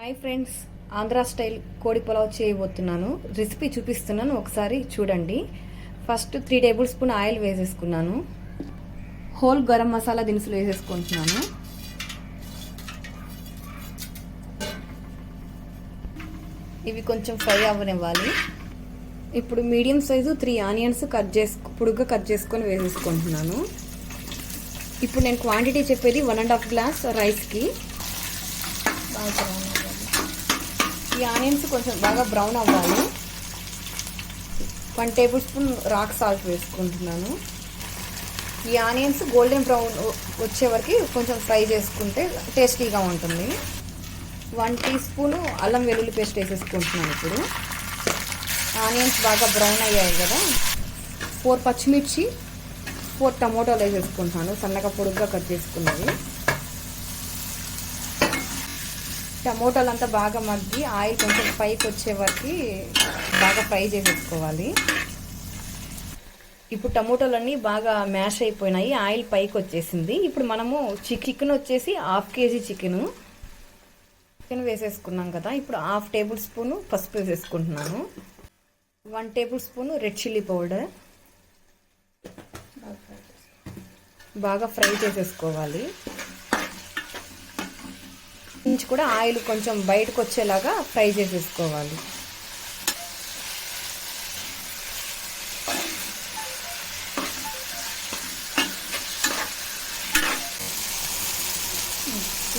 Hi friends, Andhra style కోడి పులావ్ చేయబోతున్నాను. Recipe చూపిస్తున్నాను, ఒకసారి చూడండి. ఫస్ట్ 3 టేబుల్ స్పూన్ ఆయిల్ వేసేసుకున్నాను. హోల్ గరం మసాలా దినుసులు వేసేసుకుంటున్నాను. ఇవి కొంచెం ఫ్రై అవ్వనివ్వాలి. ఇప్పుడు మీడియం సైజు 3 ఆనియన్స్ పొడుగ్గా కట్ చేసుకొని వేసేసుకుంటున్నాను. ఇప్పుడు నేను క్వాంటిటీ చెప్పేది 1.5 గ్లాస్ రైస్కి. ఈ ఆనియన్స్ కొంచెం బాగా బ్రౌన్ అవ్వాలి. 1 టేబుల్ స్పూన్ రాక్ సాల్ట్ వేసుకుంటున్నాను. ఈ ఆనియన్స్ గోల్డెన్ బ్రౌన్ వచ్చే వరకు కొంచెం ఫ్రై చేసుకుంటే టేస్టీగా ఉంటుంది. 1 టీ స్పూను అల్లం వెల్లుల్లి పేస్ట్ వేసేసుకుంటున్నాను. ఇప్పుడు ఆనియన్స్ బాగా బ్రౌన్ అయ్యాయి కదా, 4 పచ్చిమిర్చి, 4 టమోటాలు వేసేసుకుంటున్నాను, సన్నగా పొడుగ్గా కట్ చేసుకున్నవి. టమోటాలు అంతా బాగా మగ్గి ఆయిల్ కొంచెం పైకి వచ్చే వరకు బాగా ఫ్రై చేసేసుకోవాలి. ఇప్పుడు టమోటాలన్నీ బాగా మ్యాష్ అయిపోయినాయి, ఆయిల్ పైకి వచ్చేసింది. ఇప్పుడు మనము చికెన్ వచ్చేసి 1/2 కేజీ చికెన్ వేసేసుకున్నాం కదా. ఇప్పుడు 1/2 టేబుల్ స్పూను పసుపు వేసేసుకుంటున్నాను. 1 table spoon red chilli powder బాగా ఫ్రై చేసేసుకోవాలి. నుంచి కూడా ఆయిల్ కొంచెం బయటకు వచ్చేలాగా ఫ్రై చేసేసుకోవాలి.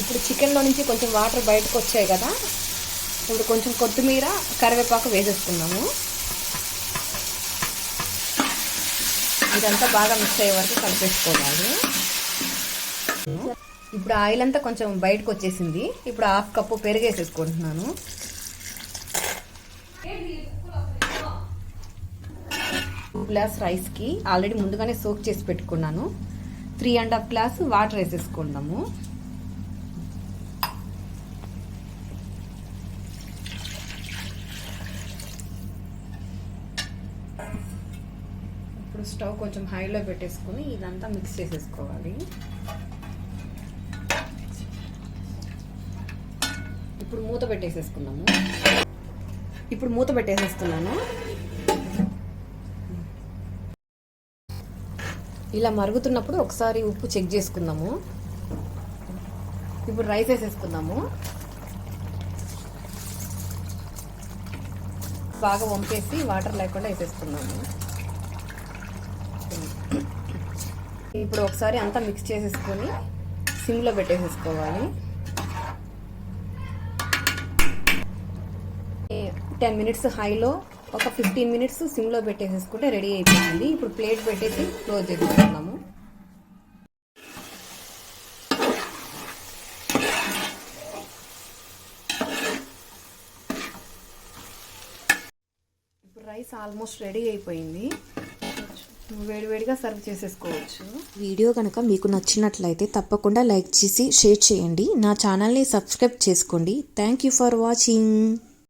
ఇప్పుడు చికెన్లో నుంచి కొంచెం వాటర్ బయటకు వచ్చాయి కదా, ఇప్పుడు కొంచెం కొత్తిమీర, కరివేపాకు వేసేసుకున్నాము. ఇదంతా బాగా మిక్స్ అయ్యే వరకు కలిపేసుకోవాలి. ఇప్పుడు ఆయిల్ అంతా కొంచెం బయటకు వచ్చేసింది. ఇప్పుడు 1/2 కప్పు పెరుగు వేసేసుకుంటున్నాను. గ్లాస్ రైస్కి ఆల్రెడీ ముందుగానే సోక్ చేసి పెట్టుకున్నాను. 3.5 గ్లాస్ వాటర్ వేసేసుకుందాము. ఇప్పుడు స్టవ్ కొంచెం హైలో పెట్టేసుకుని ఇదంతా మిక్స్ చేసేసుకోవాలి. ఇప్పుడు మూత పెట్టేసేస్తున్నాను. ఇలా మరుగుతున్నప్పుడు ఒకసారి ఉప్పు చెక్ చేసుకుందాము. ఇప్పుడు రైస్ వేసేసుకుందాము. బాగా వంపేసి వాటర్ లేకుండా వేసేసుకున్నాము. ఇప్పుడు ఒకసారి అంతా మిక్స్ చేసేసుకొని సిమ్లో పెట్టేసేసుకోవాలి. 10 మినిట్స్ హైలో, ఒక 15 మినిట్స్ సిమ్లో పెట్టేసేసుకుంటే రెడీ అయిపోయింది. ఇప్పుడు ప్లేట్ పెట్టేసి క్లోజ్ చేసుకుంటున్నాము. ఇప్పుడు రైస్ ఆల్మోస్ట్ రెడీ అయిపోయింది. వేడివేడిగా సర్వ్ చేసేసుకోవచ్చు. వీడియో కనుక మీకు నచ్చినట్లయితే తప్పకుండా లైక్ చేసి షేర్ చేయండి. నా ఛానల్ని సబ్స్క్రైబ్ చేసుకోండి. Thank you for watching.